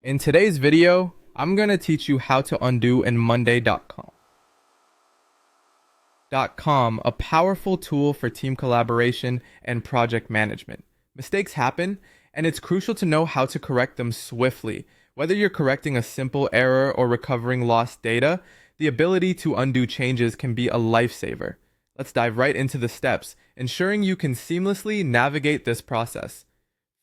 In today's video, I'm going to teach you how to undo in Monday.com. .com, a powerful tool for team collaboration and project management. Mistakes happen, and it's crucial to know how to correct them swiftly. Whether you're correcting a simple error or recovering lost data, the ability to undo changes can be a lifesaver. Let's dive right into the steps, ensuring you can seamlessly navigate this process.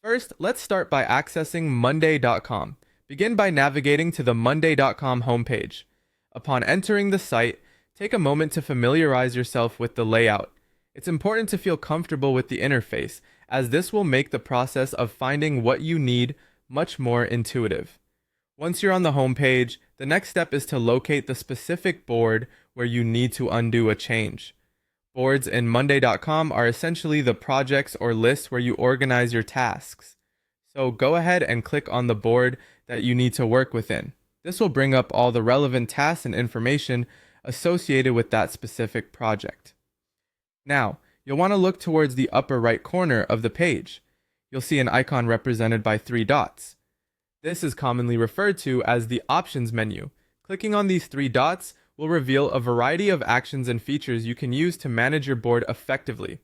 First, let's start by accessing Monday.com. Begin by navigating to the Monday.com homepage. Upon entering the site, take a moment to familiarize yourself with the layout. It's important to feel comfortable with the interface, as this will make the process of finding what you need much more intuitive. Once you're on the homepage, the next step is to locate the specific board where you need to undo a change. Boards in Monday.com are essentially the projects or lists where you organize your tasks. So go ahead and click on the board that you need to work within. This will bring up all the relevant tasks and information associated with that specific project. Now, you'll want to look towards the upper right corner of the page. You'll see an icon represented by 3 dots. This is commonly referred to as the Options menu. Clicking on these 3 dots will reveal a variety of actions and features you can use to manage your board effectively.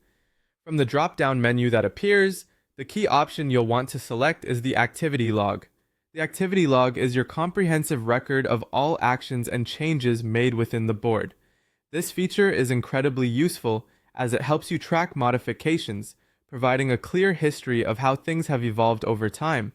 From the drop-down menu that appears, the key option you'll want to select is the Activity Log. The Activity Log is your comprehensive record of all actions and changes made within the board. This feature is incredibly useful as it helps you track modifications, providing a clear history of how things have evolved over time.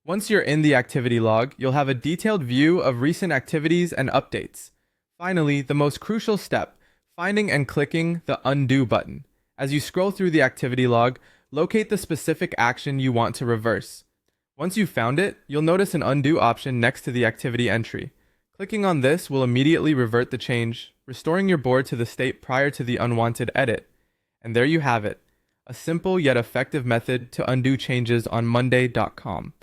Once you're in the Activity Log, you'll have a detailed view of recent activities and updates. Finally, the most crucial step, finding and clicking the Undo button. As you scroll through the Activity Log, locate the specific action you want to reverse. Once you've found it, you'll notice an Undo option next to the activity entry. Clicking on this will immediately revert the change, restoring your board to the state prior to the unwanted edit. And there you have it, a simple yet effective method to undo changes on Monday.com.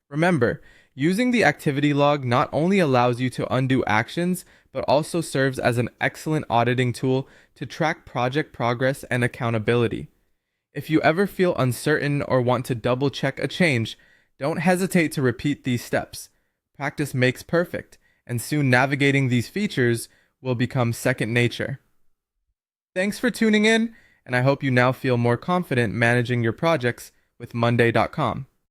Remember, using the Activity Log not only allows you to undo actions, but also serves as an excellent auditing tool to track project progress and accountability. If you ever feel uncertain or want to double-check a change, don't hesitate to repeat these steps. Practice makes perfect, and soon navigating these features will become second nature. Thanks for tuning in, and I hope you now feel more confident managing your projects with Monday.com.